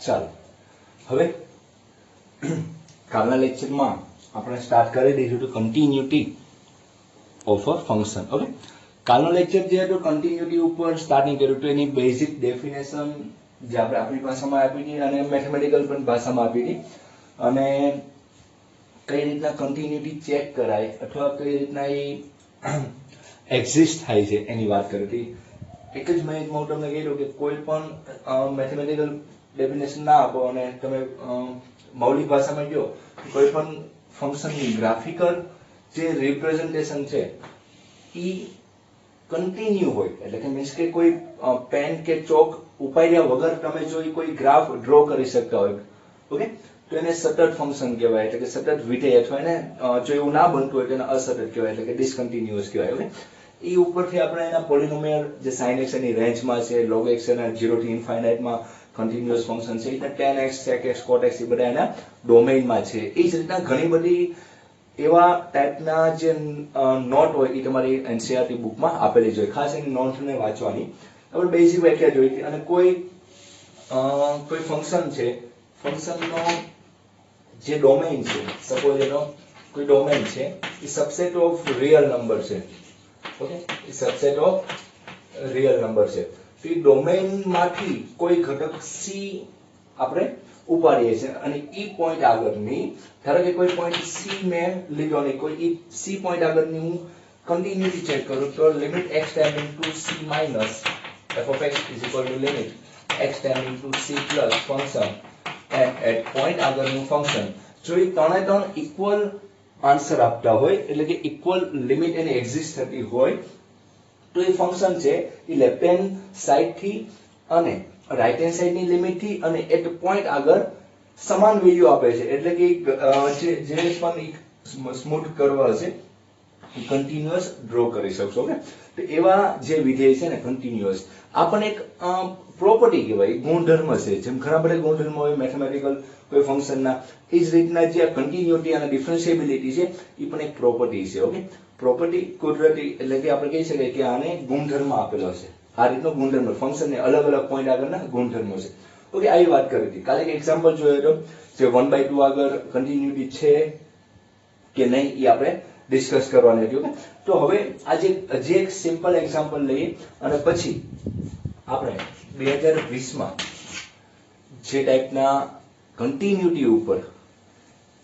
ચાલો હવે કાલના લેક્ચરમાં આપણે સ્ટાર્ટ કરી દઈશું તો continuity of a function. Okay, કાલનો લેક્ચર જે હતો કન્ટિન્યુટી ઉપર સ્ટાર્ટિંગ કર્યું તો એની બેઝિક ડેફિનેશન જે આપણે આપણી ભાષામાં આપી હતી અને મેથેમેટિકલ પણ ભાષામાં આપી હતી, અને કઈ રીતના કન્ટિન્યુટી ચેક કરાય અથવા કઈ રીતના એ એક્ઝિસ્ટ થાય છે એની વાત કરી હતી. એક જ મિનિટમાં હું તમને કહી દઉં કે કોઈ પણ મેથેમેટિકલ ડેફિનેશન ના આપો અને તમે મૌલિક ભાષામાં કહો કોઈ પણ ફંક્શનની ગ્રાફિકલ જે રિપ્રેઝન્ટેશન છે એ કન્ટિન્યુ હોય, એટલે કે મીન્સ કે કોઈ પેન કે ચોક ઉપાડ્યા વગર તમે જો કોઈ ગ્રાફ ડ્રો કરી શકતા હોય, ઓકે, તો એને સતત ફંક્શન કહેવાય, એટલે કે સતત વિધેય, અથવા એને જો એવું ના બનતું હોય તો એને અસતત કહેવાય, એટલે કે ડિસકન્ટિન્યુઅસ કહેવાય. ઓકે, એ ઉપરથી આપણે એના પોલિનોમિયલ જે sin x એની રેન્જમાં છે, log x એના 0 થી ઇન્ફાઇનાઇટમાં કન્ટિન્યુઅસ ફંક્શન છે, એટલે tan x sec x cot x એ બધા એના ડોમેઇનમાં છે. એ જ રીતના ઘણી બધી એવા ટાઈપના જે નોટ હોય એ તમારી એનસીઈઆરટી બુકમાં આપેલી છે, ખાસ એની નોટને વાંચવાની. આપણે બેઝિક વ્યાખ્યા જોઈ હતી. અને કોઈ ફંક્શન છે, ફંક્શનનો જે ડોમેઇન છે, સપોઝ એનો કોઈ ડોમેઇન છે, એ સબસેટ ઓફ રિયલ નંબર છે. Okay, A subset of real number છે. તો એ ડોમેઇનમાંથી કોઈ ઘટક સી આપણે ઉપાડીએ છીએ અને ઈ પોઈન્ટ આગળની, ધારો કે કોઈ પોઈન્ટ સી મેં લીધો અને કોઈ સી પોઈન્ટ આગળની હું કન્ટિન્યુટી ચેક કરું તો limit x tending to c minus f of x is equal to limit x tending to c plus function at point આગળનું ફંક્શન, જો એ ત્રણ ઇક્વલ આન્સર આપતા હોય, એટલે કે ઇક્વલ લિમિટ એની એક્ઝિસ્ટ થતી હોય, તો એ ફંક્શન છે એ લેફ્ટ હેન્ડ સાઈડ થી અને રાઈટ હેન્ડ સાઈડ ની લિમિટ થી અને એટ પોઈન્ટ આગળ સમાન વેલ્યુ આપે છે, એટલે કે જે પણ સ્મૂથ કર્વ હશે એ કન્ટિન્યુઅસ ડ્રો કરી શકશો. ઓકે, તો એવા જે વિધેય છે ને કન્ટિન્યુઅસ, આ પણ એક પ્રોપર્ટી કહેવાય, ગુણધર્મ છે. જેમ ઘણા બધા ગુણધર્મ હોય મેથેમેટિકલ કોઈ ફંક્શનના, એ જ રીતના જે કન્ટિન્યુટી અને ડિફરન્શિએબિલિટી છે એ પણ એક પ્રોપર્ટી છે. ઓકે, પ્રોપર્ટી કુદરતી, એટલે કે આપણે કહી શકાય કે આને ગુણધર્મ આપેલો છે. આ રીતનો ગુણધર્મ ફંક્શનને અલગ અલગ પોઈન્ટ આગળના ગુણધર્મો છે. ઓકે, આવી વાત કરી હતી. કાલે એક એક્ઝામ્પલ જોયો હતો જે 1/2 આગળ કન્ટિન્યુટી છે કે નહીં એ આપણે ડિસ્કસ કરવાની હતી. ઓકે, તો હવે આજે હજી એક સિમ્પલ એક્ઝામ્પલ લઈએ અને પછી આપણે 2020માં જે ટાઈપના કન્ટિન્યુટી ઉપર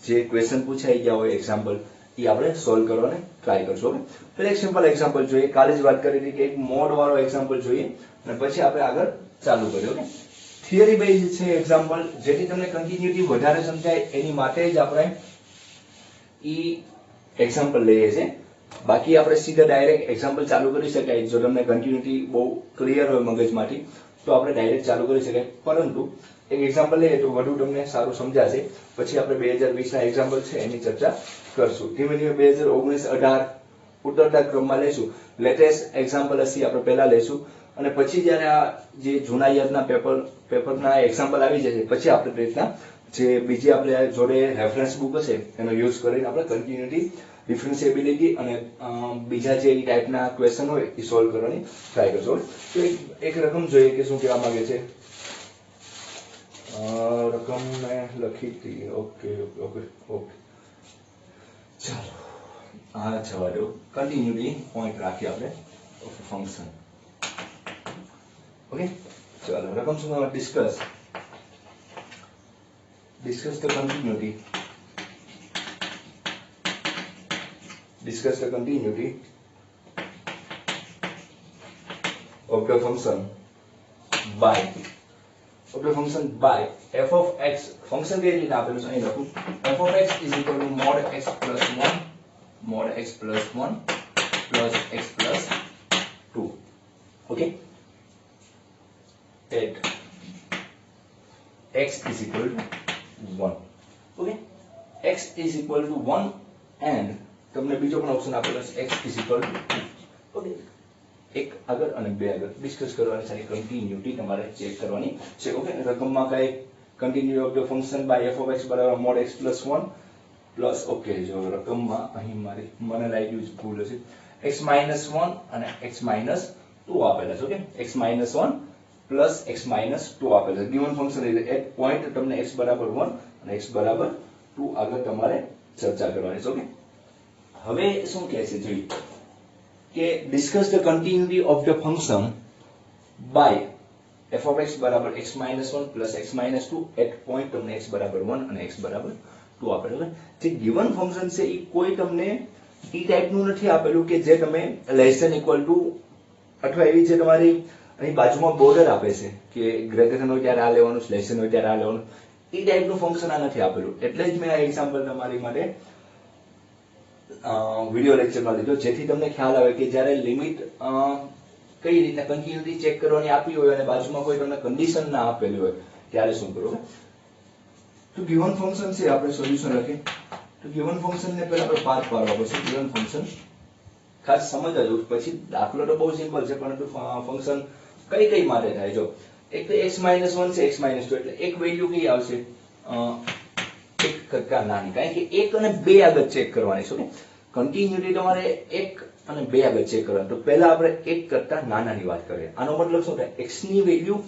જે ક્વેશ્ચન પૂછાઈ ગયા હોય એક્ઝામ્પલ, એ આપણે સોલ્વ કરવાને ટ્રાય કરશું. ઓકે, પહેલા એક સિમ્પલ એક્ઝામ્પલ જોઈએ. કાલે જ વાત કરી હતી કે એક મોડ વાળો એક્ઝામ્પલ જોઈએ અને પછી આપણે આગળ ચાલુ કરીએ. ઓકે, થિયરી બેઝ છે એક્ઝામ્પલ, જેથી તમને કન્ટિન્યુટી વધારે સમજાય એની માટે જ આપણે ઈ એક્ઝામ્પલ લઈએ છીએ. બાકી આપણે સીધા ડાયરેક્ટ એક્ઝામ્પલ ચાલુ કરી શકાય, જો તમને કન્ટિન્યુટી બહુ ક્લિયર હોય મગજમાંથી તો આપણે ડાયરેક્ટ ચાલુ કરી શકાય, પરંતુ એક એક્ઝામ્પલ લઈએ તો વધુ તમને સારું સમજાશે. પછી આપણે 2020 ના એક્ઝામ્પલ છે એની ચર્ચા કરશું. ધીમે ધીમે 2019-18 ઉતરતા ક્રમમાં લેશું. લેટેસ્ટ એક્ઝામ્પલ હશે આપણે પહેલા લેશું અને પછી જ્યારે આ જે જૂના યરના પેપરના એક્ઝામ્પલ આવી જશે પછી આપણે રીતના જે બીજી આપણે જોડે રેફરન્સ બુક હશે એનો યુઝ કરીને આપણે કન્ટિન્યુટી, ડિફરન્શિએબિલિટી અને બીજા જે ટાઈપના ક્વેશ્ચન હોય એ સોલ્વ કરવાની ટ્રાય કરશો. તો એક રકમ જોઈએ કે શું કહેવા માંગે છે. રકમ મેં લખી હતી. ઓકે ઓકે ઓકે ઓકે, ચાલો આ જવા દો. કન્ટિન્યુટી પોઈન્ટ રાખીએ આપણે ઓકે ફંક્શન. ઓકે, ચાલો રકમ શું discuss the continuity of the function by f of x. Function કઈ રીતે આપેલું છે અહીં લખું. f of x is equal to mod x plus 1 plus x plus 2. okay, at x is equal to 1. okay, x is equal to 1 and તમને બીજો પણ option આપેલો છે x is equal to 2. Okay, એક આગળ અને બે આગળ ડિસ્કસ કરવાની છે. કન્ટિન્યુટી તમારે ચેક કરવાની છે. ઓકે, રકમમાં કઈ continuity of the function by f of x બરાબર mod x plus 1 plus, okay, જો રકમમાં અહીં મને લાગ્યું છે ભૂલ હશે, x minus 1 અને x minus 2 આપેલા છે. Okay, x minus 1 plus x minus 2 આપેલ છે ગિવન ફંક્શન એટલે એક પોઈન્ટ તમને x બરાબર 1 અને x બરાબર 2 આગળ તમારે ચર્ચા કરવાની છે. ઓકે, હવે શું કહે છે જોઈએ કે discuss the continuity of the function by f of x બરાબર x minus 1 plus x minus 2 eight point તમને x બરાબર 1 અને x બરાબર 2 આપેલું છે. જે ગિવન ફંક્શન છે એ કોઈ તમને ઈ ટાઈપનું નથી આપેલું કે જે તમે લેસ ધેન ઇક્વલ ટુ અથવા એવી જે તમારી અહીં બાજુમાં બોર્ડર આપે છે કે ગ્રેટર ધેન હોય ત્યારે આ લેવાનું, લેસ ધેન હોય ત્યારે આ લેવાનું, ઈ ટાઈપનું ફંક્શન આ નથી આપેલું. એટલે જ મેં આ એક્ઝામ્પલ તમારી માટે વિડિયો લેક્ચરમાં લીધો જેથી તમને ખ્યાલ આવે કે જ્યારે લિમિટ કઈ રીતે કન્ટિન્યુટી ચેક કરવાની આપી હોય અને બાજુમાં કોઈ તમને કન્ડિશન ના આપેલી હોય ત્યારે શું કરવું. તો ગિવન ફંક્શન છે આપણે સોલ્યુશન લખીએ તો ગિવન ફંક્શન ને પહેલા આપણે પાર્ટ પાડવા પડશે. ગિવન ફંક્શન ખાસ સમજજો, પછી દાખલો તો બહુ સિમ્પલ છે પરંતુ ફંક્શન કઈ કઈ માટે થાય જો એક તો x minus 1 છે x minus 2 એટલે એક વેલ્યુ કઈ આવશે એક કરતા નાની, કારણ કે 1 અને 2 આગળ ચેક કરવાની છે. કન્ટિન્યુટી તમારે 1 અને 2 આગળ ચેક કરવાનું. તો પહેલા આપણે 1 કરતા નાનાની વાત કરીએ. આનો મતલબ શું થાય, x ની વેલ્યુ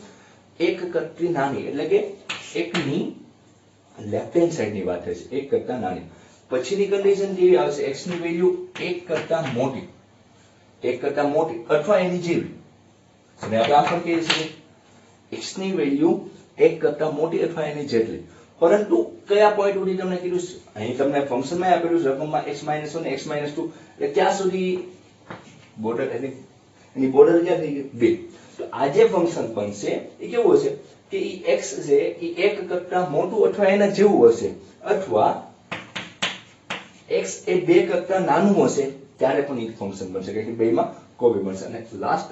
1 કરતી નાની એટલે કે 1 ની લેફ્ટ હેન્ડ સાઈડ ની વાત થશે, 1 કરતા નાની. પછીની કન્ડિશન કેવી આવશે, x ની વેલ્યુ 1 કરતા મોટી, 1 કરતા મોટી અથવા એની જેવી. અને આપણે આમ પણ કહી શકીએ x ની વેલ્યુ 1 કરતા મોટી અથવા એની જેટલી. પરંતુ કયા પોઈન્ટ સુધી તમને કીધું, અહીં તમને ફંક્શનમાં આપેલું છે રકમમાં x minus 1 x minus 2 એટલે ક્યાં સુધી બોર્ડર એની બોર્ડર ક્યાં થઈ ગઈ 2. તો આ જે ફંક્શન બનશે એ કેવું હશે કે ઈ x છે એ 1 કરતા મોટું અથવા એના જેવું હશે અથવા x એ 2 કરતા નાનું હશે ત્યારે પણ ઈ ફંક્શન બનશે કે બેમાં કોઈ બી બનશે. અને લાસ્ટ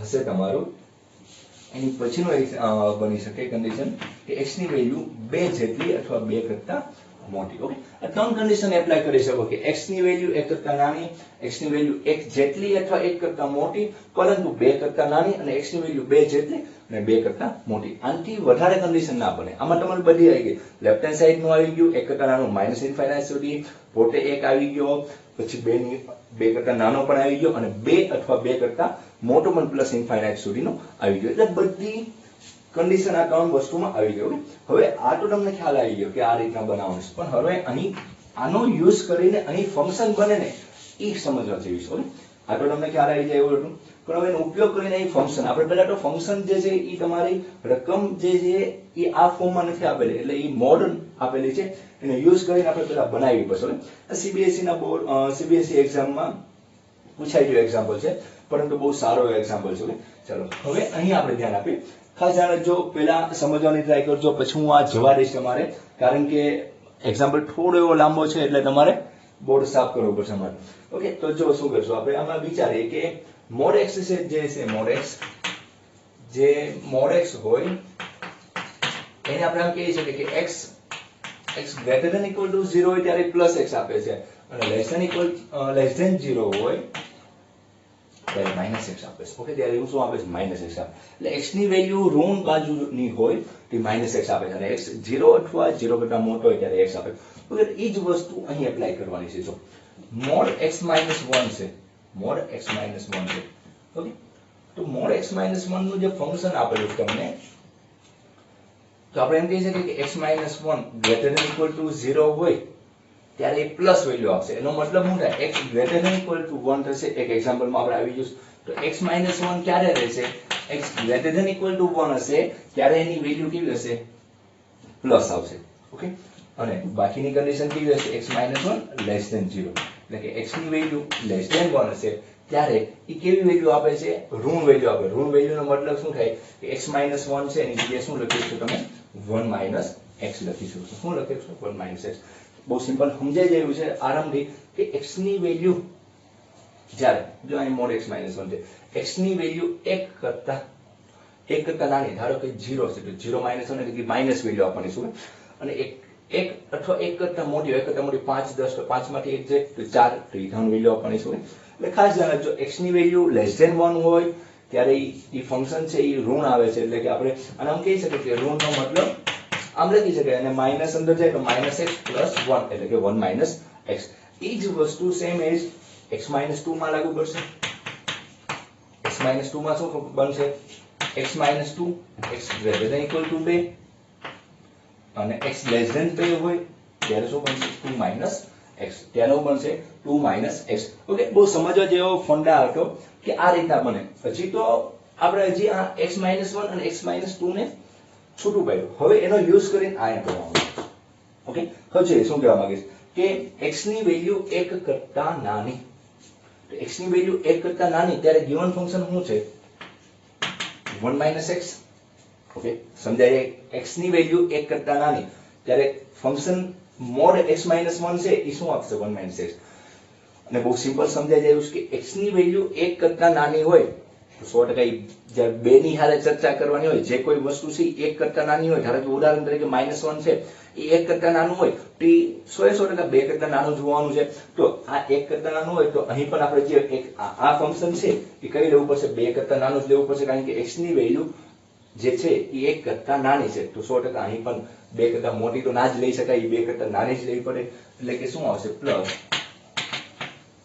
હશે તમારું એની પછીનો બની શકે કન્ડિશન કે x ની વેલ્યુ 2 જેટલી અથવા 2 કરતા મોટી. ઓકે, આ ત્રણ કન્ડિશન એપ્લાય કરી શકો કે x ની વેલ્યુ 1 કરતા નાની, x ની વેલ્યુ 1 જેટલી અથવા 1 કરતા મોટી પરંતુ 2 કરતા નાની અને x ની વેલ્યુ 2 જેટલી અને 2 કરતા મોટી. આનાથી વધારે કન્ડિશન ના બને. આમાં તમારે બધી આવી ગઈ, લેફ્ટ હેન્ડ સાઈડ નું આવી ગયું 1 કરતા નાનું માઇનસ ઇન્ફાઇનાઇટ સુધી, પોતે 1 આવી ગયો, પછી 2 કરતા નાનો પણ આવી ગયો અને 2 અથવા 2 કરતા મોટો પણ પ્લસ ઇન્ફાઇનાઇટ સુધીનો આવી ગયો. એટલે બધી કન્ડિશન આ ત્રણ વસ્તુમાં આવી ગયો. હવે આ તો તમને ખ્યાલ આવી ગયો કે આ રીતના બનાવવાનું છે, પણ હવે અહીં આનો યુઝ કરીને અહીં ફંક્શન બને ને એ સમજવા જેવી છે. આ તો તમને ખ્યાલ આવી જાય એવું હતું, પણ હવે એનો ઉપયોગ કરીને અહીં ફંક્શન આપણે પહેલા તો ફંક્શન જે છે એ તમારી રકમ જે છે એ આ ફોર્મમાં નથી આપેલી એટલે એ મોડર્ન આપેલી છે, એને યુઝ કરીને આપણે પહેલા બનાવવી પડશે. સીબીએસઈ ના બોર્ડ સીબીએસઈ એક્ઝામમાં પૂછાઈ ગયું એક્ઝામ્પલ છે, પરંતુ બહુ સારો એક્ઝામ્પલ છે. ચાલો હવે અહીં આપણે ધ્યાન આપીએ. ખાસ ધ્યાન રાખજો, પહેલા સમજવાની ટ્રાય કરજો, પછી હું આ જવા દઈશ તમારે, કારણ કે એક્ઝામ્પલ થોડો એવો લાંબો છે એટલે તમારે બોર્ડ સાફ કરવું પડશે અમારે. ઓકે, તો જો શું કરશું આપણે આમાં વિચારીએ કે મોડ x છે જે છે મોડ x, જે મોડ x હોય એને આપણે આમ કહી શકીએ કે x greater than equal to 0 હોય ત્યારે પ્લસ x આપે છે અને લેસ ધેન 0 હોય ત્યારે માઇનસ x આપે છે. ઓકે, ત્યારે એવું શું આપે છે માઇનસ x આપે. એટલે x ની વેલ્યુ ઋણ બાજુની હોય તો માઇનસ x આપે છે અને x 0 અથવા 0 કરતા મોટો હોય ત્યારે x આપે. ઓકે, એ જ વસ્તુ અહીં એપ્લાય કરવાની છે. જો મોડ x minus 1 છે, મોડ x minus 1 છે. ઓકે, તો મોડ x minus 1 નું જે ફંક્શન આપેલું છે તમને, તો આપણે એમ કહી શકીએ કે x minus 1 greater than equal to 0 હોય ત્યારે એ પ્લસ વેલ્યુ આપશે. એનો મતલબ શું થાય, x greater than equal to 1 થશે. એક એક્ઝામ્પલમાં આપણે આવી જઈશું તો x minus 1 ક્યારે રહેશે, x greater than equal to 1 હશે ત્યારે એની વેલ્યુ કેવી હશે, પ્લસ આવશે. ઓકે, અને બાકીની કન્ડિશન કેવી હશે, x minus 1 લેસ ધેન 0 એટલે કે x ની વેલ્યુ લેસ ધેન 1 હશે ત્યારે એ કેવી વેલ્યુ આપે છે, ઋણ વેલ્યુ આપે. ઋણ વેલ્યુનો મતલબ શું થાય કે x minus 1 છે એની જગ્યાએ શું લખીશું તમે 1 minus x લખીશું. શું લખીશું 1 minus x. બહુ સિમ્પલ સમજાઈ જાય છે આરામથી કે x ની વેલ્યુ જ્યારે જો અહીં મોડ x minus 1 છે, x ની વેલ્યુ 1 કરતા નાની, ધારો કે 0 છે તો 0 minus 1 એટલે કે માઇનસ વેલ્યુ આપવાની છે. અને 1 અથવા 1 કરતા મોટી 5 10 તો 5 માંથી 1 જાય તો 4 તો એ ધન વેલ્યુ આપવાની છે. એટલે ખાસ ધ્યાન રાખજો, x ની વેલ્યુ લેસ ધેન 1 હોય ત્યારે એ ફંક્શન છે એ ઋણ આવે છે. એટલે કે આપણે આને આમ કહી શકીએ કે ઋણનો મતલબ આમ લખી શકાય અને માઇનસ અંદર જાય તો -x + 1 એટલે કે 1 minus x. એ જ વસ્તુ સેમ એજ x minus 2 માં લાગુ પડશે. x minus 2 માં શું બનશે, x minus 2 x greater than equal to 2 અને x લેસ ધેન 2 હોય ત્યારે શું બનશે 2 માઇનસ x ત્યારે શું બનશે 2 માઇનસ x ઓકે બહુ સમજવા જેવો ફંડા હતો કે આ રીતના બને પછી તો આપણે હજી આ x માઇનસ 1 અને x માઇનસ 2 ને છૂટું પાડ્યું હવે એનો યુઝ કરીને આ એમ કરવાનું ઓકે હવે શું કહેવા માંગે છે કે x ની વેલ્યુ 1 કરતા નાની તો x ની વેલ્યુ 1 કરતા નાની ત્યારે ગિવન ફંક્શન શું છે 1 માઇનસ x ઓકે સમજાય x ની વેલ્યુ 1 કરતા નાની ત્યારે ફંક્શન મોડ x માઇનસ 1 છે એ શું આપશે 1 માઇનસ x અને બહુ સિમ્પલ સમજાઈ જાય છે કે x ની વેલ્યુ 1 કરતા નાની હોય તો 100% જ્યારે બે ની હારે ચર્ચા કરવાની હોય જે કોઈ વસ્તુ છે 1 કરતા નાની હોય ધારો કે ઉદાહરણ તરીકે -1 છે એ 1 કરતા નાનું હોય તો 100% 2 કરતા નાનું જોવાનું છે તો આ 1 કરતા નાનું હોય તો અહીં પણ આપણે જે એક આ ફંક્શન છે એ કઈ લેવું પડશે 2 કરતા નાનું જ લેવું પડશે કારણ કે x ની વેલ્યુ જે છે એ 1 કરતા નાની છે તો 100% અહીં પણ 2 કરતા મોટી તો ના જ લઈ શકાય 2 કરતા નાની જ લેવી પડે એટલે કે શું આવશે પ્લસ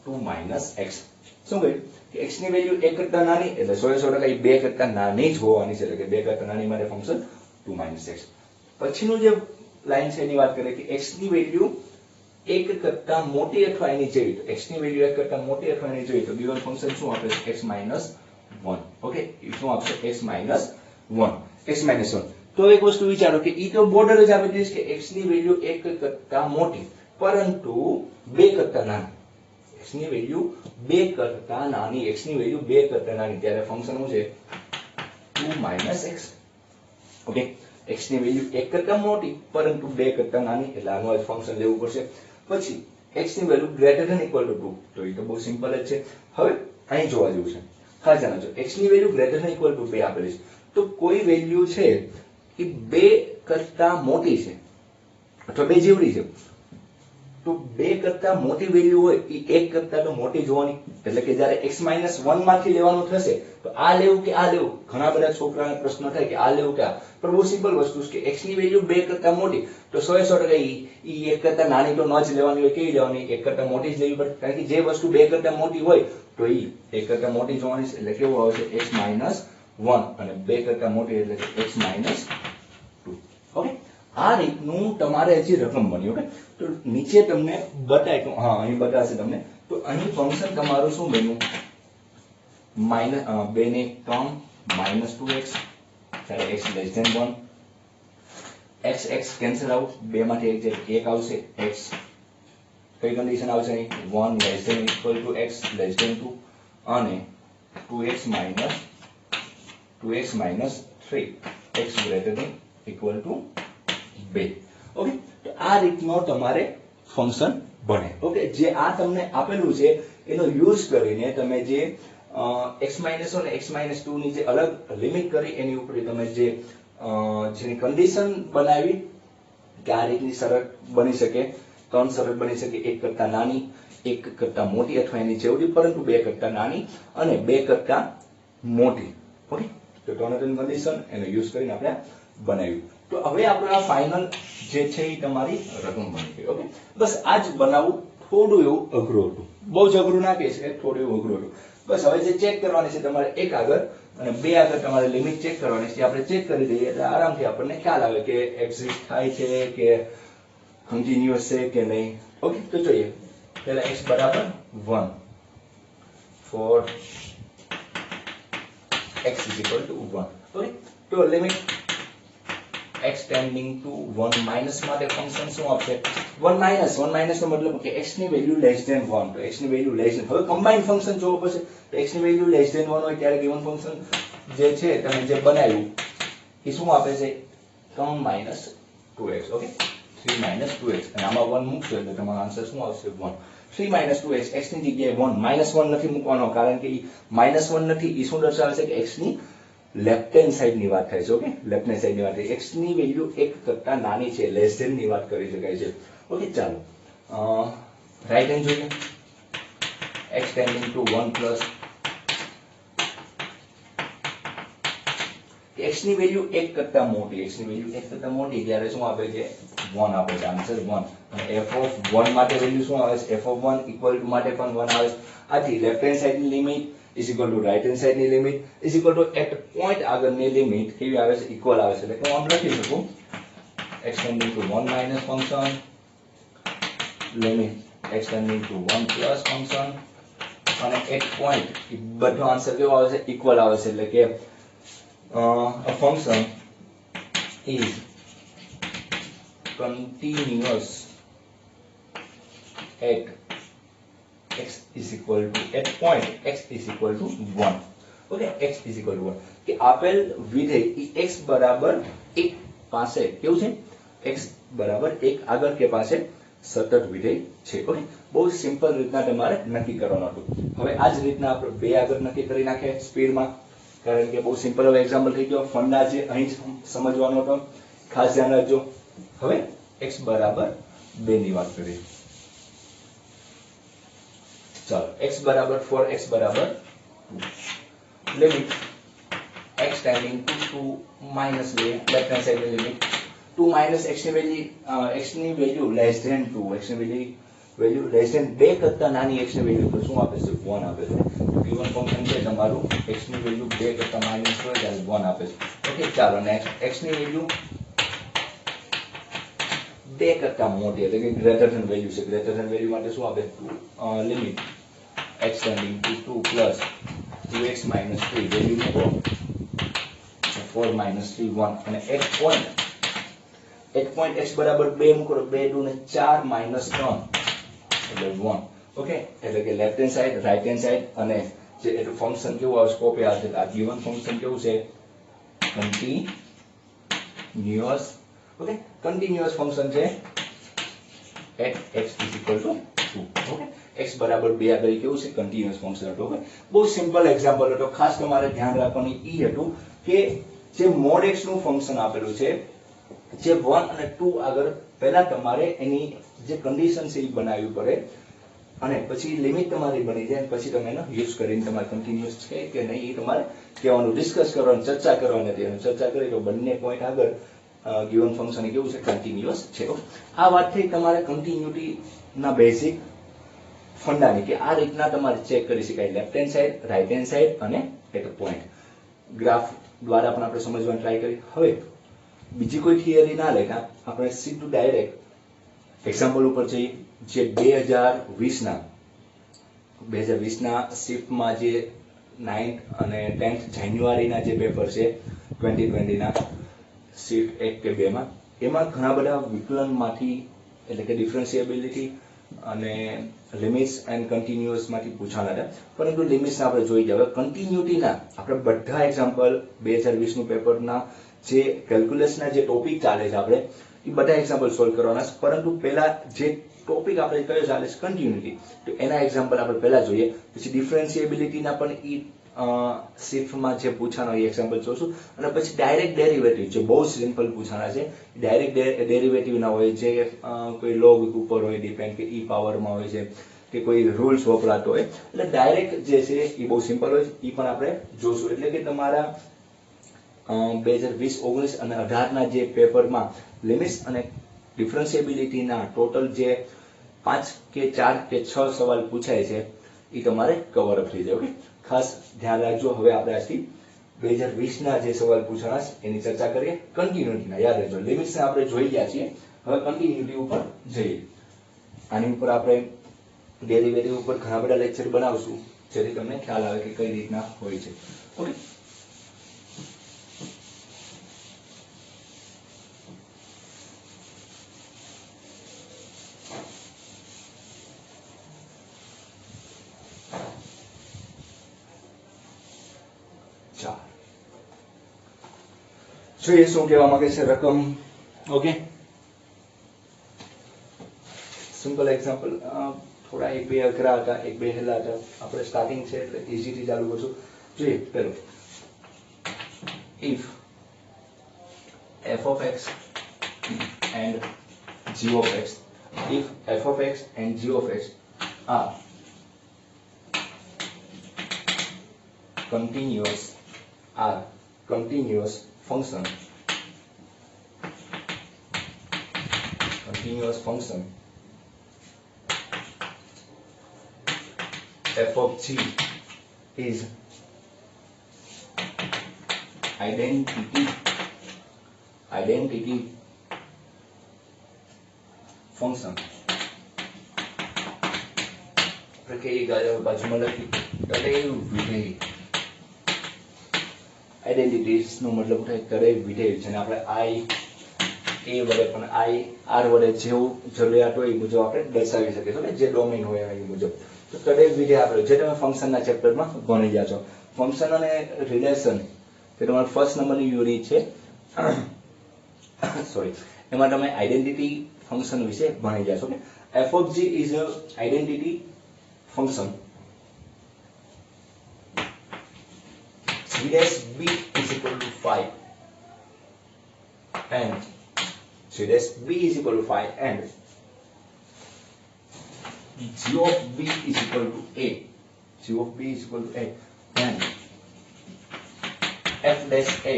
2 માઇનસ x શું કહ્યું કે x ની વેલ્યુ 1 કરતા નાની એટલે 100% એ 2 કરતા નાની જ હોવાની છે એટલે કે 2 કરતા નાની માટે ફંક્શન 2 માઇનસ x પછીનું જે લાઈન છે એની વાત કરીએ કે x ની વેલ્યુ 1 કરતા મોટી અથવા એની જેવી તો x ની વેલ્યુ 1 કરતા મોટી અથવા એની જેવી તો ગિવન ફંક્શન શું આપે છે x માઇનસ 1 ઓકે એ શું આપશે x માઇનસ 1 x માઇનસ 1 તો એક વસ્તુ વિચારો કે ઈ તો બોર્ડર જ આપી દઈશ કે x ની વેલ્યુ 1 કરતા મોટી પરંતુ 2 કરતા નાની x ની વેલ્યુ 2 કરતા નાની x ની વેલ્યુ 2 કરતા નાની ત્યારે ફંક્શન શું છે 2 માઇનસ x ઓકે x ની વેલ્યુ 1 કરતા મોટી પરંતુ 2 કરતા નાની એટલે આનું આ ફંક્શન લેવું પડશે પછી x ની value greater than equal to 2 તો એ તો બહુ સિમ્પલ જ છે હવે અહીં જોવા જેવું છે ખાસ જાણજો x ની value greater than equal to 2 આપેલી છે તો કોઈ વેલ્યુ છે એ 2 કરતા મોટી છે અથવા 2 જેવડી છે તો 2 કરતા મોટી વેલ્યુ હોય એ 1 કરતા તો મોટી જોવાની એટલે કે જ્યારે x માઇનસ 1 માંથી લેવાનું થશે તો આ લેવું કે આ લેવું ઘણા બધા છોકરાને પ્રશ્ન થાય કે આ લેવું કે આ પણ બહુ સિમ્પલ વસ્તુ છે કે x ની વેલ્યુ 2 કરતા મોટી તો 100% ઈ 1 કરતા નાની તો ન જ લેવાની હોય કેવી લેવાની 1 કરતા મોટી જ લેવી પડે કારણ કે જે વસ્તુ 2 કરતા મોટી હોય તો ઈ 1 કરતા મોટી જોવાની છે એટલે કેવું આવશે x માઇનસ 1 અને 2 કરતા મોટી એટલે કે x માઇનસ 2 ઓકે આ રીતનું તમારે હજી રકમ બની ઓકે તો નીચે તમને બતાય તો હા અહીં બતાશે તમને તો અહીં ફંક્શન તમારું શું બન્યું માઈનસ 2 ને 3 માઈનસ 2x ત્યારે x less than 1 x x cancel out બે માંથી એક જાય 1 આવશે x કઈ કન્ડિશન આવશે અહીં 1 less than equal to x less than 2 અને 2x minus 3 x greater than equal to 2 okay તો આ રીતનો તમારે ફંક્શન બને ઓકે જે આ તમને આપેલું છે એનો યુઝ કરીને તમે જે x minus 1 અને x minus 2 ની જે અલગ લિમિટ કરી એની ઉપર તમે જે જેની કન્ડિશન બનાવી કે આ રીતની શરત બની શકે ત્રણ શરત બની શકે એક કરતા નાની એક કરતા મોટી અથવા એની જેવડી પરંતુ બે કરતા નાની અને બે કરતા મોટી ઓકે તો ટોનટન કન્ડિશન એનો યુઝ કરીને આપણે બનાવ્યું તો હવે આપણે આ ફાઇનલ જે છે એ તમારી રકમ બની ગઈ ઓકે બસ આ જ બનાવવું થોડું એવું અઘરું હતું બહુ જ અઘરું ના કહી શકાય થોડું એવું અઘરું હતું બસ હવે જે ચેક કરવાની છે તમારે એક આગળ અને બે આગળ તમારે લિમિટ ચેક કરવાની છે આપણે ચેક કરી દઈએ એટલે આરામથી આપણને ખ્યાલ આવે કે એક્ઝિસ્ટ થાય છે કે કન્ટિન્યુઅસ છે કે નહીં ઓકે તો જોઈએ પહેલા x બરાબર 1 for x is equal to 1 okay તો limit x tending to 1 minus માટે ફંક્શન શું આપશે 1 minus નો મતલબ કે x ની વેલ્યુ લેસ ધેન 1 તો x ની વેલ્યુ લેસ ધેન હવે કમ્બાઈન ફંક્શન જોવો પડશે તો x ની વેલ્યુ લેસ ધેન 1 હોય ત્યારે ગિવન ફંક્શન જે છે તમે જે બનાવ્યું એ શું આપે છે 3 minus 2x okay 3 minus 2x અને આમાં 1 મૂકશો એટલે તમારો આન્સર શું આવશે 1 3 minus 2x x ની જગ્યાએ 1 minus 1 નથી મૂકવાનો કારણ કે minus 1 નથી એ શું દર્શાવે છે કે x ની લેફ્ટ હેન્ડ સાઈડ ની વાત થાય છે ઓકે લેફ્ટ હેન્ડ સાઈડ ની વાત થાય x ની વેલ્યુ 1 કરતા નાની છે લેસ ધેન ની વાત કરી શકાય છે ઓકે ચાલો રાઈટ હેન્ડ જોઈએ x tending to 1 plus x ની વેલ્યુ 1 કરતા મોટી x ની વેલ્યુ 1 કરતા મોટી ત્યારે શું આપે છે 1 આપે છે આન્સર 1 અને f of 1 માટે વેલ્યુ શું આવે છે f of 1 ઇક્વલ ટુ માટે પણ 1 આવે છે આથી લેફ્ટ હેન્ડ સાઈડ ની limit is equal to right hand side ની limit is equal to at point આગળની લિમિટ કેવી આવે છે ઇક્વલ આવે છે એટલે હું આમ લખી શકું extending to 1 minus function limit extending to 1 plus function અને એટ પોઈન્ટ એ બધો આન્સર કેવો આવે છે ઇક્વલ આવે છે એટલે કે a function is continuous at x is equal to at point x is equal to 1 okay x is equal to 1 કે આપેલ વિધેય એ x બરાબર 1 પાસે કેવું છે x બરાબર 1 આગળ કે પાસે સતત વિધેય છે ઓકે બહુ સિમ્પલ રીતના તમારે નક્કી કરવાનું હતું હવે આ જ રીતના આપણે બે આગળ નક્કી કરી નાખે સ્પીડમાં કારણ કે બહુ સિમ્પલ હવે એક્ઝામ્પલ થઈ ગયો ફંડા છે અહીં સમજવાનો હતો ખાસ ધ્યાન રાખજો હવે x બરાબર 2 ની વાત કરીએ ચાલો x બરાબર 4 x બરાબર 2 limit x tending to 2 minus લે લેફ્ટ હેન્ડ સાઈડ ની લિમિટ 2 માઈનસ x ની વેલ્યુ લેસ ધેન 2 x ની વેલ્યુ લેસ ધેન 2 કરતા નાની x ની વેલ્યુ તો શું આપે છે 1 આપે છે given ફંક્શન છે તમારું x ની વેલ્યુ 2 કરતા માઈનસ હોય ત્યારે 1 આપે છે ઓકે ચાલો નેક્સ્ટ x ની વેલ્યુ 2 કરતા મોટી એટલે કે ગ્રેટર ધેન વેલ્યુ છે ગ્રેટર ધેન વેલ્યુ માટે શું આપે limit x tending to 2 plus 2x minus 3 value મૂકો 4 માઈનસ 3 1 અને એક પોઈન્ટ x બરાબર 2 મૂકો 2 2 ને 4 માઈનસ 3 એટલે 1 ઓકે એટલે કે left hand side right hand side અને જે એટલું ફંક્શન કેવું આવે સ્કોપ આવે છે આ ગિવન ફંક્શન કેવું છે કન્ટીન્યુઅસ ઓકે કન્ટીન્યુઅસ ફંક્શન છે at x is equal to 2 okay x બરાબર 2 આગળ કેવું છે કન્ટીન્યુઅસ ફંક્શન હતું ઓકે બહુ સિમ્પલ એક્ઝામ્પલ હતો ખાસ તમારે ધ્યાન રાખવાનું ઈ હતું કે જે mod x નું ફંક્શન આપેલું છે જે 1 અને 2 આગળ પહેલા તમારે એની જે કન્ડિશન છે એ બનાવવી પડે અને પછી લિમિટ તમારી બની જાય પછી તમે એનો યુઝ કરીને તમારે કન્ટીન્યુઅસ છે કે નહીં એ તમારે કહેવાનું ડિસ્કસ કરવાનું ચર્ચા કરવાની હતી અને ચર્ચા કરી તો બંને પોઈન્ટ આગળ ગિવન ફંક્શન કેવું છે કન્ટીન્યુઅસ છે આ વાત થઈ તમારે કન્ટિન્યુટી ના બેઝિક ફંડાની કે આ રીતના તમારે ચેક કરી શકાય left hand side right hand side અને એટ પોઈન્ટ ગ્રાફ દ્વારા પણ આપણે સમજવાની ટ્રાય કરી હવે બીજી કોઈ થિયરી ના લેતા આપણે સીધું ડાયરેક્ટ એક્ઝામ્પલ ઉપર જઈએ જે 2020 ના શિફ્ટમાં જે 9th અને 10th જાન્યુઆરીના જે પેપર છે 2020 ના શિફ્ટ 1 કે 2 માં એમાં ઘણા બધા વિકલનમાંથી એટલે કે ડિફરન્શિએબિલિટી અને લિમિટ્સ એન્ડ કન્ટિન્યુઅસ માંથી પૂછાના હતા પરંતુ લિમિટ્સ આપણે જોઈ ગયા હવે કન્ટિન્યુટીના આપણે બધા એક્ઝામ્પલ 2020 નું પેપરના જે કેલ્ક્યુલસના જે ટોપિક ચાલે છે આપણે એ બધા એક્ઝામ્પલ સોલ્વ કરવાના પરંતુ પહેલા જે ટોપિક આપણે કયો ચાલે છે કન્ટિન્યુટી તો એના એક્ઝામ્પલ આપણે પહેલા જોઈએ પછી ડિફરન્શિએબિલિટીના પણ ઈ શિફ્ટમાં જે પૂછાનો એ એક્ઝામ્પલ જોશું અને પછી ડાયરેક્ટ ડેરિવેટિવ જે બહુ સિમ્પલ પૂછાના છે ડાયરેક્ટ ડેરિવેટિવ ના હોય જે કોઈ લોગ ઉપર હોય ડિપેન્ડ કે ઈ પાવરમાં હોય છે કે કોઈ રૂલ્સ વપરાતો હોય એટલે ડાયરેક્ટ જે છે એ બહુ સિમ્પલ હોય એ પણ આપણે જોશું એટલે કે તમારા 2020 19 અને 18 ના જે પેપરમાં લિમિટ્સ અને ડિફરન્શિએબિલિટીના ટોટલ જે 5 કે 4 કે 6 સવાલ પૂછાય છે એ તમારે કવર અપ થઈ જાય ઓકે ખાસ ધ્યાન રાખજો હવે આપણે આજથી 2020 ના જે સવાલ પૂછાના છે એની ચર્ચા કરીએ કન્ટિન્યુટીના યાદ રાખજો લિમિટ્સને આપણે જોઈ ગયા છીએ હવે કન્ટિન્યુટી ઉપર જઈએ આની ઉપર આપણે ડેરિવેટિવ ઉપર ઘણા બધા લેક્ચર બનાવશું જેથી તમને ખ્યાલ આવે કે કઈ રીતના હોય છે ઓકે જોઈએ શું કહેવા માંગે છે રકમ ઓકે સિમ્પલ એક્ઝામ્પલ થોડા એક બે અઘરા હતા એક બે હેલા હતા આપણે સ્ટાર્ટિંગ છે એટલે ઇઝીથી ચાલુ કરશું જોઈએ પેલો if f of x and g of x if f of x and g of x are continuous function f of g is identity function. બાજુમાં લખી તદેવ વિધેય. આઈડેન્ટિટીઝ નો મતલબ થાય તદેવ વિધેય, જેને આપણે આઈ એ વડે પણ આઈ આર વડે જેવું જરૂરિયાત હોય એ મુજબ આપણે દર્શાવી શકીએ છીએ, જે ડોમેન હોય એ મુજબ. તો તદેવ વિધેય આપણે જે તમે ફંક્શનના ચેપ્ટરમાં ભણી ગયા છો, ફંક્શન અને રિલેશન તે તમારું ફર્સ્ટ નંબરની યુનિટ છે સોરી, એમાં તમે આઈડેન્ટિટી ફંક્શન વિશે ભણી ગયા છો. f of g is a identity function. g dash b is equal to 5 and g dash b is equal to 5 and g of b is equal to a. g of b is equal to a and f dash a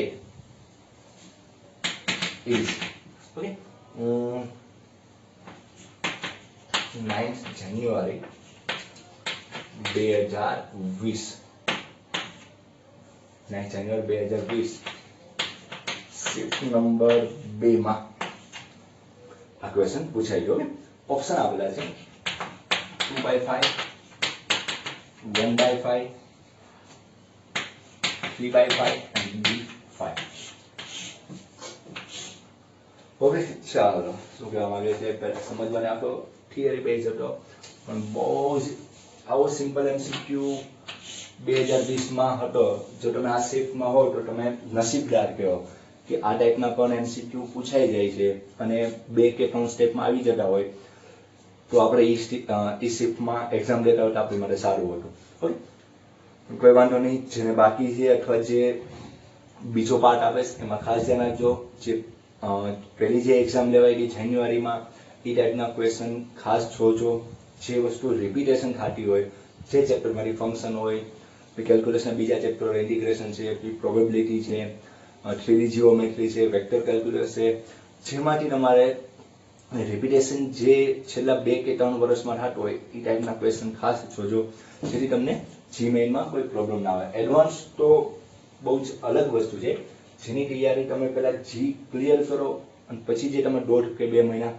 is okay 9th January 2020. 9th January 2020 shift number 2 માં આ question પૂછાઈ ગયો. Option આપેલા છે 2/5, 1/5, 3/5 and B5. Okay, ચાલો શું કહેવા માંગે છે પહેલા સમજવાને. આખો થિયરી બેઝ હતો પણ બહુ જ આવો સિમ્પલ MCQ 2020 માં હતો. જો તમે આ શિફ્ટમાં હો તો તમે નસીબદાર કહેવો કે આ ટાઈપના પણ MCQ પૂછાઈ જાય છે અને 2 કે 3 સ્ટેપમાં આવી જતા હોય તો આપણે ઈ શિફ્ટમાં એક્ઝામ લેતા હોય તો આપણી માટે સારું હતું. ઓકે, કોઈ વાંધો નહીં. જેને બાકી છે અથવા જે બીજો પાર્ટ આવે છે એમાં ખાસ ધ્યાન રાખજો. જે પહેલી જે એક્ઝામ લેવાઈ ગઈ જાન્યુઆરીમાં એ ટાઈપના ક્વેશ્ચન ખાસ જોજો. જે વસ્તુ રિપીટેશન થતી હોય, જે ચેપ્ટરમાંથી ફંક્શન હોય, કેલ્ક્યુલેશન બીજા ચેપ્ટર ઇન્ટિગ્રેશન છે, પ્રોબેબિલિટી છે, 3D જીઓમેટ્રી છે, વેક્ટર કેલ્ક્યુલસ છે, જેમાંથી તમારે રિપીટેશન જે છેલ્લા 2 કે 3 વર્ષમાં થતું હોય એ ટાઈપના ક્વેશ્ચન ખાસ જોજો, જેથી તમને જીમેઇનમાં કોઈ પ્રોબ્લેમ ના આવે. એડવાન્સ તો બહુ જ અલગ વસ્તુ છે, જેની તૈયારી તમે પહેલા જી ક્લિયર કરો અને પછી જે તમે 1.5 કે 2 મહિના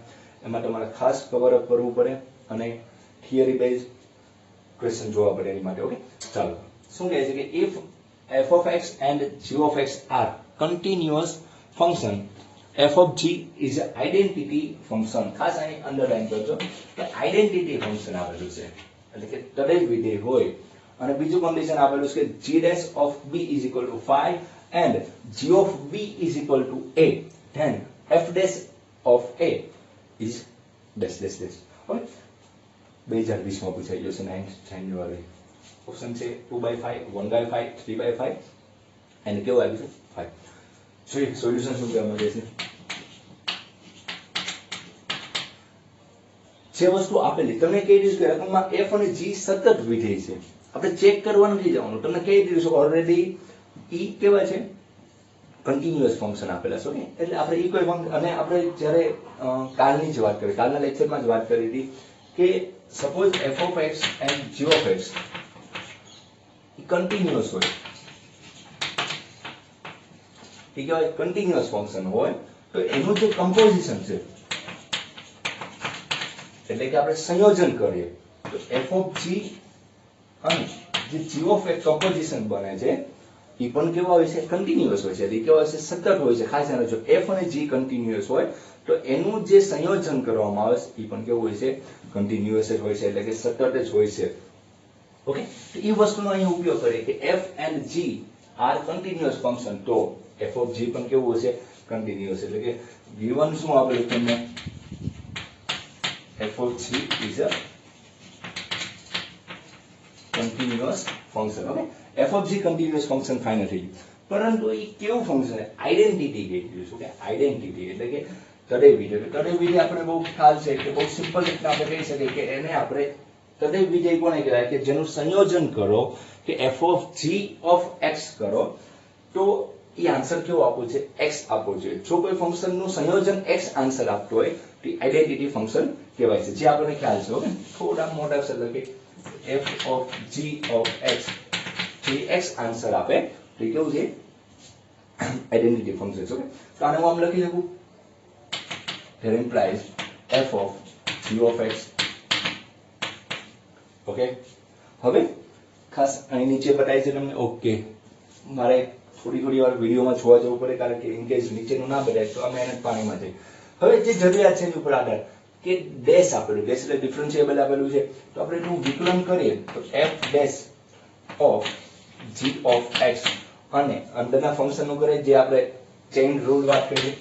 એમાં તમારે ખાસ કવર અપ કરવું પડે અને થિયરી બેઝ ક્વેશ્ચન જોવા પડે એની માટે. ઓકે, ચાલો શું કહે છે કે if f of x and g of x are continuous function, f of g is an identity function. ખાસ અહીં અંડરલાઈન કરજો કે આઈડેન્ટિટી ફંક્શન આવેલું છે એટલે કે તદેવ વિધેય હોય. અને બીજું કન્ડિશન આપેલું છે કે g dash of b is equal to 5 and g of b is equal to a, then f dash of a is dash dash dash. Okay, 2020 માં પૂછાઈ ગયો છે 9th જાન્યુઆરી. ઓપ્શન છે 2/5, 1/5, 3/5 અને કેવું આવ્યું છે 5. જોઈએ સોલ્યુશન શું કહેવા માંગે છે. જે વસ્તુ આપેલી તમને કહી દીધું કે રકમમાં f અને g સતત વિધેય છે, આપણે ચેક કરવાનું નથી જવાનું. તમને કહી દીધું છે ઓલરેડી ઈ કેવા છે કન્ટિન્યુઅસ ફંક્શન આપેલા છે. એટલે આપણે ઈ કોઈ ફંક્શન અને આપણે જ્યારે કાલની જ વાત કરી, કાલના લેક્ચરમાં જ વાત કરી હતી કે suppose f of x and g of x continuous હોય, એ કહેવાય કન્ટિન્યુઅસ ફંક્શન હોય તો એનું જે કમ્પોઝિશન છે એટલે કે આપણે સંયોજન કરીએ તો f of g અને જે g of x કમ્પોઝિશન બને છે એ પણ કેવા હોય છે કન્ટિન્યુઅસ હોય છે. એટલે કેવા હોય છે સતત હોય છે. ખાસ ધ્યાન રાખજો f અને g કન્ટિન્યુઅસ હોય તો એનું જે સંયોજન કરવામાં આવે છે એ પણ કેવું હોય છે કન્ટિન્યુઅસ જ હોય છે, એટલે કે સતત જ હોય છે. ઓકે, તો એ વસ્તુનો અહીં ઉપયોગ કરીએ કે f and g are continuous function તો f of g પણ કેવું હશે કન્ટિન્યુઅસ. એટલે કે given શું આપેલું તમને f of g is a continuous function. Okay, f of g continuous function final થઈ ગયું. પરંતુ એ કેવું ફંક્શન છે આઈડેન્ટિટી કહી દીધું. શું કે આઈડેન્ટિટી એટલે કે તદેવ વિધેય. તદેવ વિધેય આપણે બહુ ખ્યાલ છે કે બહુ સિમ્પલ રીતના આપણે કહી શકીએ કે એને આપણે તદેવ વિધેય કોને કહેવાય કે જેનું સંયોજન કરો કે f of g of x કરો તો એ આન્સર કેવો આપવો છે x આપવો જોઈએ. જો કોઈ ફંક્શનનું સંયોજન x આન્સર આપતો હોય તો આઈડેન્ટિટી ફંક્શન કહેવાય છે, જે આપણને ખ્યાલ છે. ઓકે, થોડા મોટા અક્ષર લખી f of g of x x answer આપે તો એ કેવું છે આઇડેન્ટિટી ફંક્શન છે. ઓકે, તો આને હું આમ લખી શકું that implies f of g of x. Okay, હવે ખાસ અહીં નીચે બતાવી છે તમને. ઓકે, મારે થોડી વાર વિડીયોમાં જોવા જવું પડે કારણ કે ઇનકેસ નીચેનું ના બતાવે તો અમે એને પાણીમાં જઈએ. હવે જે જરૂરિયાત છે એની ઉપર આધાર કે ડેશ આપેલું, ડેશ એટલે ડિફરન્શિયેબલ આપેલું છે, તો આપણે એનું વિકલન કરીએ તો f dash of g of x અને અંદરના ફંક્શનનું કરે જે આપણે ચેઇન રૂલ વાત કરીએ,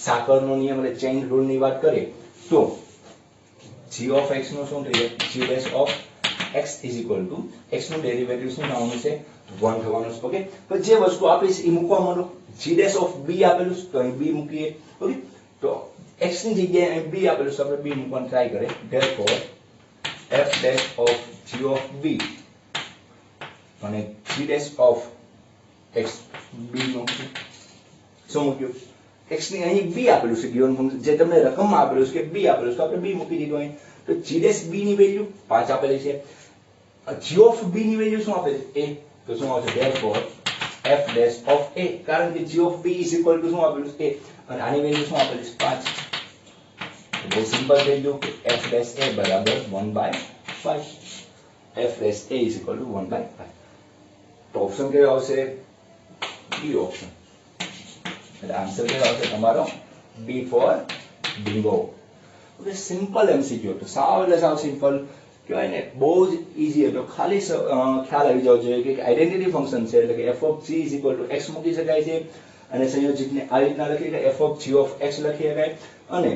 સાંકળનો નિયમ એટલે ચેઇન રૂલ ની વાત કરીએ તો g of x નું શું થઈ જાય g dash of x is equal to x નું ડેરિવેટિવ શું થવાનું છે 1 થવાનું છે. ઓકે, તો જે વસ્તુ આપી છે એ મૂકવા માંડો. g dash of b આપેલું છે તો અહીં b મૂકીએ. ઓકે, તો x ની જગ્યાએ અહીં b આપેલું છે આપણે b મૂકવાનું ટ્રાય કરીએ. therefore f dash of g of b અને g dash of x b મૂક્યું. શું મૂક્યું? x ની અહીં b આપેલું છે given ફંક્શન જે તમને રકમમાં આપેલું છે કે b આપેલું છે તો આપણે b મૂકી દીધું અહીં. તો g dash b ની વેલ્યુ 5 આપેલી છે. g of b ની વેલ્યુ શું આપે છે a, તો શું આવશે therefore f dash of a કારણ કે g of b is equal to શું આપેલું છે a અને આની વેલ્યુ શું આપેલી છે 5. તો બહુ સિમ્પલ થઈ ગયું કે f dash a બરાબર 1/5. f dash a is equal to 1/5. તો ઓપ્શન કયો આવશે? b option. એટલે આન્સર કયો આવશે તમારો? b for bingo. Okay, simple MCQ તો સાવ એટલે સાવ સિમ્પલ કહેવાય ને, બહુ જ ઈઝી હતો. ખાલી ખ્યાલ આવી જવો જોઈએ કે આઇડેન્ટિટી ફંક્શન છે એટલે કે f of g is equal to x મૂકી શકાય છે અને સંયોજકને આ રીતના લખી શકાય f of g of x લખી શકાય અને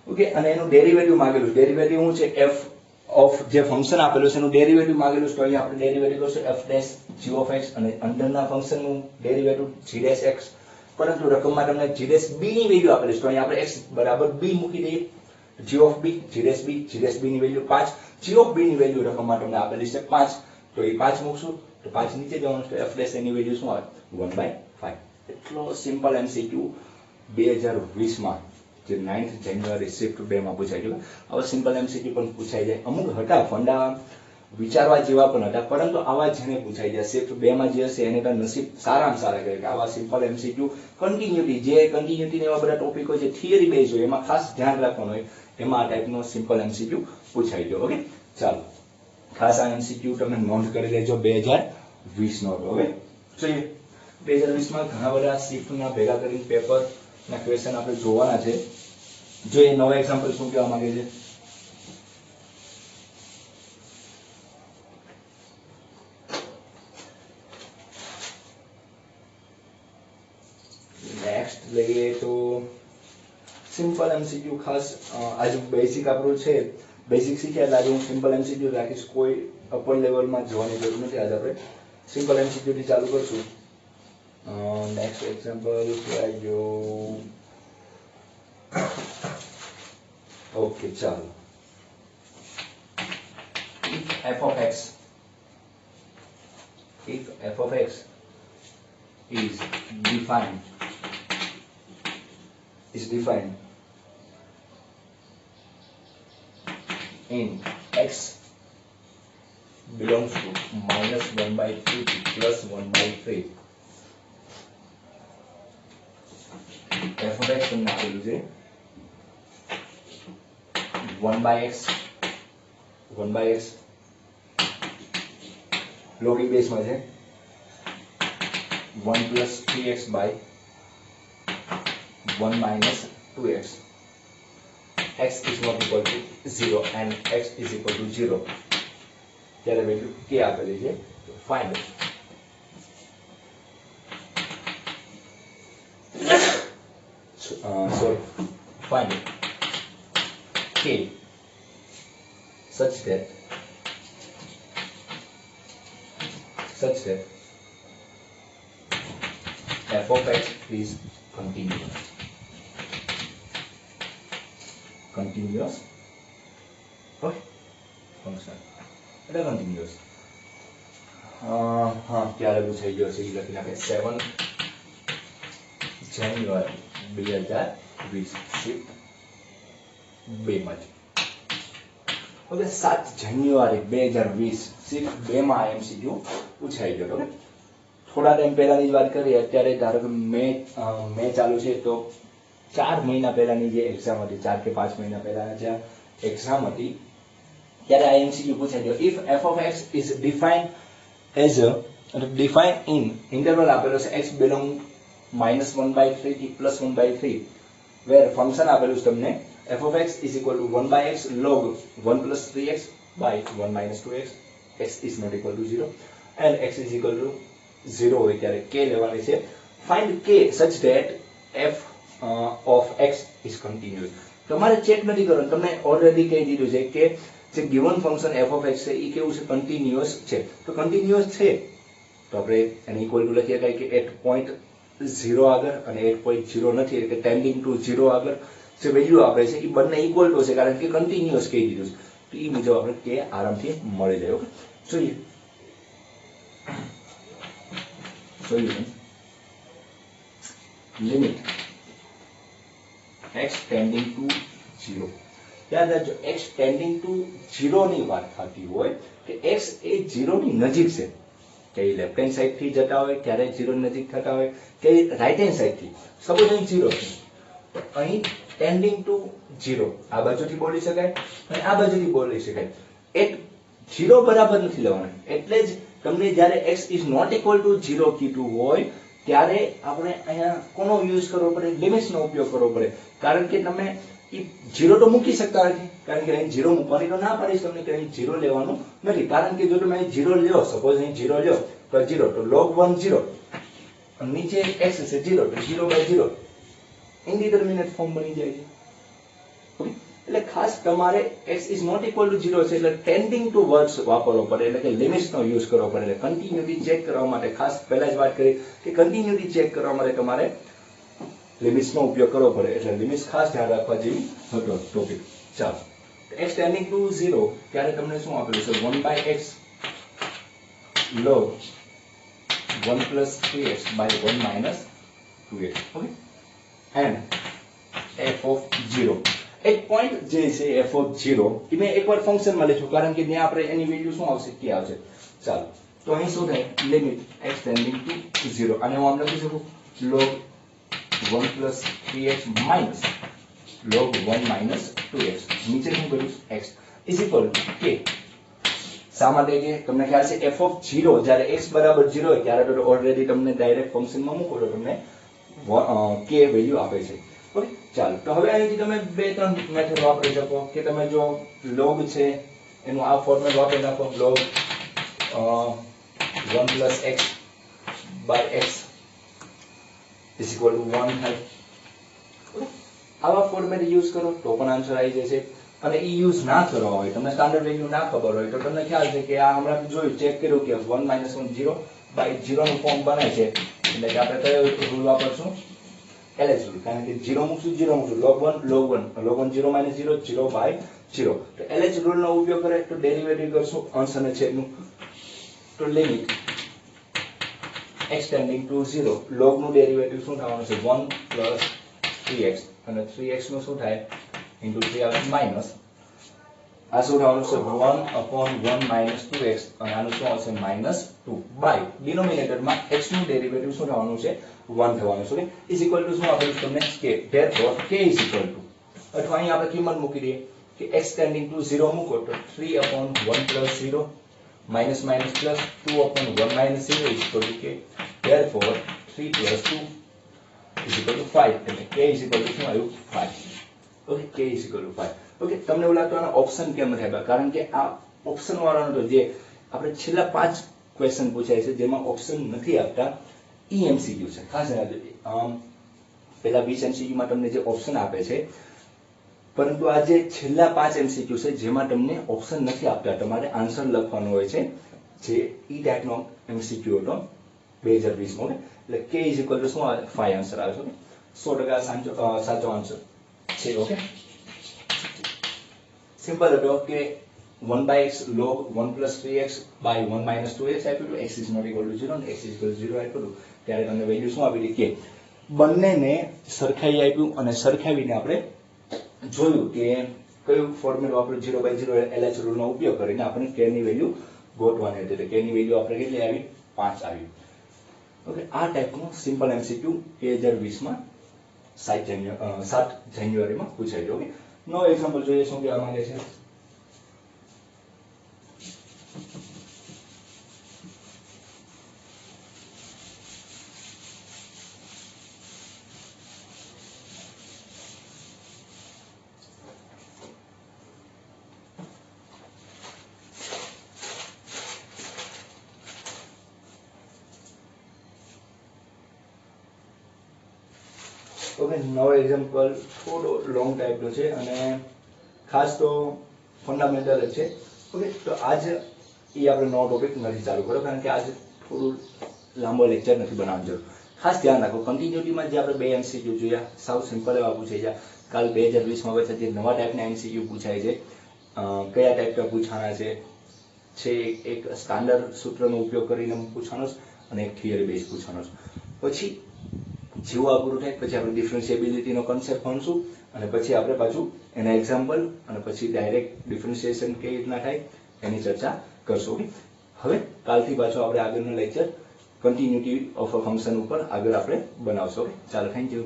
ઓકે અને એનું ડેરિવેટિવ માંગેલું. ડેરિવેટિવ શું છે? f ઓફ જે ફંક્શન આપેલું છે એનું ડેરિવેટિવ માંગેલું છે તો અહીંયા આપણે ડેરિવેટિવ કરશું f dash g of x અને અંદરના ફંક્શનનું ડેરિવેટિવ g dash x. પરંતુ રકમમાં તમને g dash b ની વેલ્યુ આપેલી છે તો અહીંયા આપણે x બરાબર b મૂકી દઈએ. g of b g dash b ની વેલ્યુ 5, g of b ની વેલ્યુ રકમમાં તમને આપેલી છે 5 તો એ 5 મૂકશું તો 5 નીચે જવાનું છે તો f dash ની વેલ્યુ શું આવે 1/5. એટલો સિમ્પલ એમસીક્યુ 2020 માં જે 9th જાન્યુઆરી શિફ્ટ 2 માં પૂછાઈ ગયું. આવા સિમ્પલ એમસીક્યુ પણ પૂછાઈ જાય. અમુક હતા ફંડા વિચારવા જેવા પણ હતા પરંતુ આવા જેને પૂછાઈ જાય શિફ્ટ 2 માં જે હશે એને તો નસીબ સારામાં સારા કહે કે આવા સિમ્પલ એમસીક્યુ કન્ટિન્યુટી જે કન્ટિન્યુટી એવા બધા ટોપિક હોય છે થિયરી બેઝ હોય એમાં ખાસ ધ્યાન રાખવાનું હોય એમાં આ ટાઈપનો સિમ્પલ એમસીક્યુ પૂછાઈ ગયો. ઓકે, ચાલો ખાસ આ એમસીક્યુ તમે નોંધ કરી લેજો 2020 નો. હવે જોઈએ 2020 માં ઘણા બધા શિફ્ટના ભેગા કરીને પેપર ના ક્વેશ્ચન આપણે જોવાના છે. જો એ નવા એક્ઝામ્પલ શું કહેવા માંગે છે? નેક્સ્ટ લઈએ તો સિમ્પલ એમસીક્યુ. ખાસ આજે બેસિક આપણું છે, બેસિક શીખ્યા એટલે આજે હું સિમ્પલ એમસીક્યુ રાખીશ. કોઈ અપર લેવલમાં જવાની જરૂર નથી. આજે આપણે સિમ્પલ એમસીક્યુ થી ચાલુ કરશું. નેક્સ્ટ એક્ઝામ્પલ શું આવી ગયો? ઓકે, ચાલો. if f of x is defined in x belongs to -1/3 to +1/3 f of x તમને આપેલું છે 1/x લોગિંગ બેઝમાં છે 1 + 3x by 1 - 2x x is not equal to 0 and x is equal to 0 ત્યારે વેલ્યુ k આપેલી છે. Find find k such that f of x is continuous okay function એટલે continuous. હા ક્યારે પૂછાઈ ગયો છે એ લખી નાખે 7 જાન્યુઆરી 2020 શિફ્ટ 2 માં. ઓકે 7 જાન્યુઆરી 2020 સિર્ફ 2 માં આ MCQ પૂછાઈ ગયો. ઓકે થોડા ટાઈમ પહેલાની જ વાત કરીએ, અત્યારે ધારો કે મે ચાલુ છે તો 4 મહિના પહેલાની જે એક્ઝામ હતી, 4 કે 5 મહિના પહેલાની જે એક્ઝામ હતી ત્યારે આ MCQ પૂછાઈ ગયો. If f of x is defined as defined in interval આપેલો છે x belong -1/3 થી +1/3 where function આપેલું છે તમને f of x is equal to 1/x log 1 plus 3x by 1 minus 2x, x is not equal to 0 and x is equal to 0 હોય ત્યારે k લેવાની છે. find k such that f of x is continuous. તમારે check નથી કરવાનું, તમને already કહી દીધું છે કે જે given function f of x છે એ કેવું છે, કન્ટિન્યુઅસ છે. તો કન્ટિન્યુઅસ છે તો આપણે એને ઇક્વલ ટુ લખી શકાય કે 8.0 આગળ અને 8.0 નથી એટલે કે ટેન્ડિંગ ટુ 0 આગળ જે વેલ્યુ આપે છે એ બંને ઇક્વલ ટુ છે કારણ કે કન્ટિન્યુઅસ કહી દીધું છે. તો એ મુજબ આપણે કે આરામથી મળી જાય. જોઈએ solution. Limit x tending to 0. યાદ રાખજો x ટેન્ડિંગ ટુ 0 ની વાત થતી હોય કે x એ 0 ની નજીક છે, કે લેફ્ટ હેન્ડ સાઈડ થી જતા હોય ત્યારે 0 ની નજીક થતા હોય કે રાઈટ હેન્ડ સાઈડ થી. સપોઝ અહીં 0 છે તો અહીં ટેન્ડિંગ ટુ 0 આ બાજુથી બોલી શકાય અને આ બાજુથી બોલી શકાય. એક 0 બરાબર નથી લેવાનું, એટલે જ તમને જ્યારે x is not equal to 0 કીધું હોય ત્યારે આપણે અહીંયા કોનો યુઝ કરવો પડે, લિમિટ્સ નો ઉપયોગ કરવો પડે. કારણ કે તમે 0 તો મૂકી શકતા નથી, કારણ કે અહીં 0 મૂકવાની તો ના પાડીશ તમને કે અહીં 0 લેવાનું નથી. કારણ કે જો તમે અહીં 0 લ્યો, સપોઝ અહીં 0 લ્યો તો 0 તો log 1 0 અને નીચે x છે 0 તો 0/0 ઇનડિટરમિનેટ ફોર્મ બની જાય છે. એટલે ખાસ તમારે x is not equal to 0 છે એટલે ટેન્ડિંગ ટુ વર્ડ્સ વાપરવો પડે, એટલે કે લિમિટ્સ નો યુઝ કરવો પડે. એટલે કન્ટિન્યુટી ચેક કરવા માટે ખાસ પહેલા જ વાત કરી કે કન્ટિન્યુટી ચેક કરવા માટે તમારે લિમિટ્સ નો ઉપયોગ કરવો પડે. એટલે લિમિટ્સ ખાસ ધ્યાન રાખવા જેવી હતો ટોપિક. ચાલો x ટેન્ડિંગ ટુ 0 ત્યારે તમને શું આપેલું છે 1/x log 1 plus 3x by 1 minus 2x. Okay and f of 0 એક પોઈન્ટ જે છે f of 0 એ મેં એકવાર ફંક્શન માં લખ્યું કારણ કે ત્યાં આપણે એની વેલ્યુ શું આવશે કે આવશે. ચાલો તો અહીં શું થાય લિમિટ x ટેન્ડિંગ ટુ 0 અને હું આમ લખી શકું log 1 plus 3x minus log 1 minus 2x. નીચે શું કર્યું x is equal to k. શા માટે કે તમને ખ્યાલ છે f of 0 જ્યારે x બરાબર 0 હોય ત્યારે તો ઓલરેડી તમને ડાયરેક્ટ ફંક્શન માં મૂકો તો તમને k વેલ્યુ આપે છે. ઓકે ચાલો તો હવે અહીંથી તમે 2-3 મેથડ વાપરી શકો કે તમે જો log છે એનું આ ફોર્મેટ વાપરી નાખો log 1 plus x by x is equal to 1 થાય. આવા ફોર્મેટ યુઝ કરો તો પણ આન્સર આવી જશે. અને ઈ યુઝ ના કરવા હોય, તમને સ્ટાન્ડર્ડ વેલ્યુ ના ખબર હોય તો તમને ખ્યાલ છે કે આ હમણાં જોયું ચેક કર્યું કે 1 - 1 0 by 0 નું ફોર્મ બને છે એટલે કે આપણે કયો રૂલ વાપરશું LH રૂલ. કારણ કે 0 મૂકશું 0 મૂકશું log 1 log 1 log 1 0 - 0 0 by 0 તો LH રૂલ નો ઉપયોગ કરે તો ડેરિવેટિવ કરશું અંશ અને છેદનું. તો limit x tending to 0 log નું ડેરિવેટિવ શું થવાનું છે 1 plus 3x અને 3x નું શું થાય into 3 આવે માઈનસ આ શું થવાનું છે 1/1 minus 2x અને આનું શું આવશે -2 બાય ડિનોમિનેટરમાં x નું ડેરિવેટિવ શું થવાનું છે 1 થવાનું છે. ઇઝ ઇક્વલ ટુ શું આપેલું તમને k. therefore k is equal two અથવા અહીં આપણે કિંમત મૂકી દઈએ કે x ટેન્ડિંગ ટુ 0 મૂકો તો 3/1 plus 0 minus minus plus 2/1 minus 0 is equal to k. therefore 3 plus 2 is equal to 5 એટલે k is equal to શું આવ્યું 5. Okay k is equal to 5. Okay તમને એવું લાગતું આનો ઓપ્શન કેમ નથી આપ્યા કારણ કે આ ઓપ્શન વાળાનો તો જે આપણે છેલ્લા 5 ક્વેશ્ચન પૂછાય છે જેમાં ઓપ્શન નથી આપતા MCQ છે. ખાસ યાદ રાખજો પહેલા 20 MCQ માં તમને જે ઓપ્શન આપે છે પરંતુ આ જે છેલ્લા 5 MCQ છે જેમાં તમને ઓપ્શન નથી આપતા, તમારે આન્સર લખવાનો હોય છે જે ઈ ટાઈપનો MCQ હતો 2020 માં. એટલે k is equal to શું આવે 5 આન્સર આવે છે. 100% સાચો આન્સર છે. ઓકે સિમ્પલ હતો કે 1/x log 1 plus 3x by 1 minus 2x આપ્યું x is not equal to 0 અને x is equal to 0 આપ્યું ત્યારે તમને વેલ્યુ શું આપી કે બંનેને સરખાઈ આપ્યું અને સરખાવીને આપણે જોયું કે કયું ફોર્મ્યુલા વાપર્યું 0/0 LH રૂલનો ઉપયોગ કરીને આપણે k ની વેલ્યુ ગોતવાની હતી. એટલે k ની વેલ્યુ આપણે કેટલી આવી 5 આવી. ઓકે, આ ટાઈપનું સિમ્પલ MCQ 2020 માં 7 જાન્યુઆરીમાં પૂછાય છે. ઓકે, નો એક્ઝામ્પલ જોઈએ શું કહેવા માંગે છે. ઓકે, નવો એક્ઝામ્પલ થોડો લોંગ ટાઈપનો છે અને ખાસ તો ફંડામેન્ટલ જ છે. ઓકે, તો આજ એ આપણે નવો ટોપિક નથી ચાલુ કર્યો કારણ કે આજે થોડું લાંબો લેક્ચર નથી બનાવવાનું જરૂર. ખાસ ધ્યાન રાખો, કન્ટિન્યુટીમાં જે આપણે 2 MCQ જોયા સાવ સિમ્પલ એવા પૂછાઈ ગયા. કાલ 2020માં હવે જે નવા ટાઈપના MCQ પૂછાય છે, કયા ટાઈપના પૂછાના છે એક સ્ટાન્ડર્ડ સૂત્રનો ઉપયોગ કરીને પૂછવાનો અને એક થિયરી બેઝ પૂછવાનો. પછી જેવું આ પૂરું થાય પછી આપણે ડિફરન્શિએબિલિટીનો કન્સેપ્ટ ભણશું અને પછી આપણે પાછું એના એક્ઝામ્પલ અને પછી ડાયરેક્ટ ડિફરન્શિએશન કેવી રીતના થાય એની ચર્ચા કરશું. હવે કાલથી પાછું આપણે આગળનું lecture continuity of a function ઉપર આગળ આપણે બનાવશું. ચાલો, થેન્ક યુ.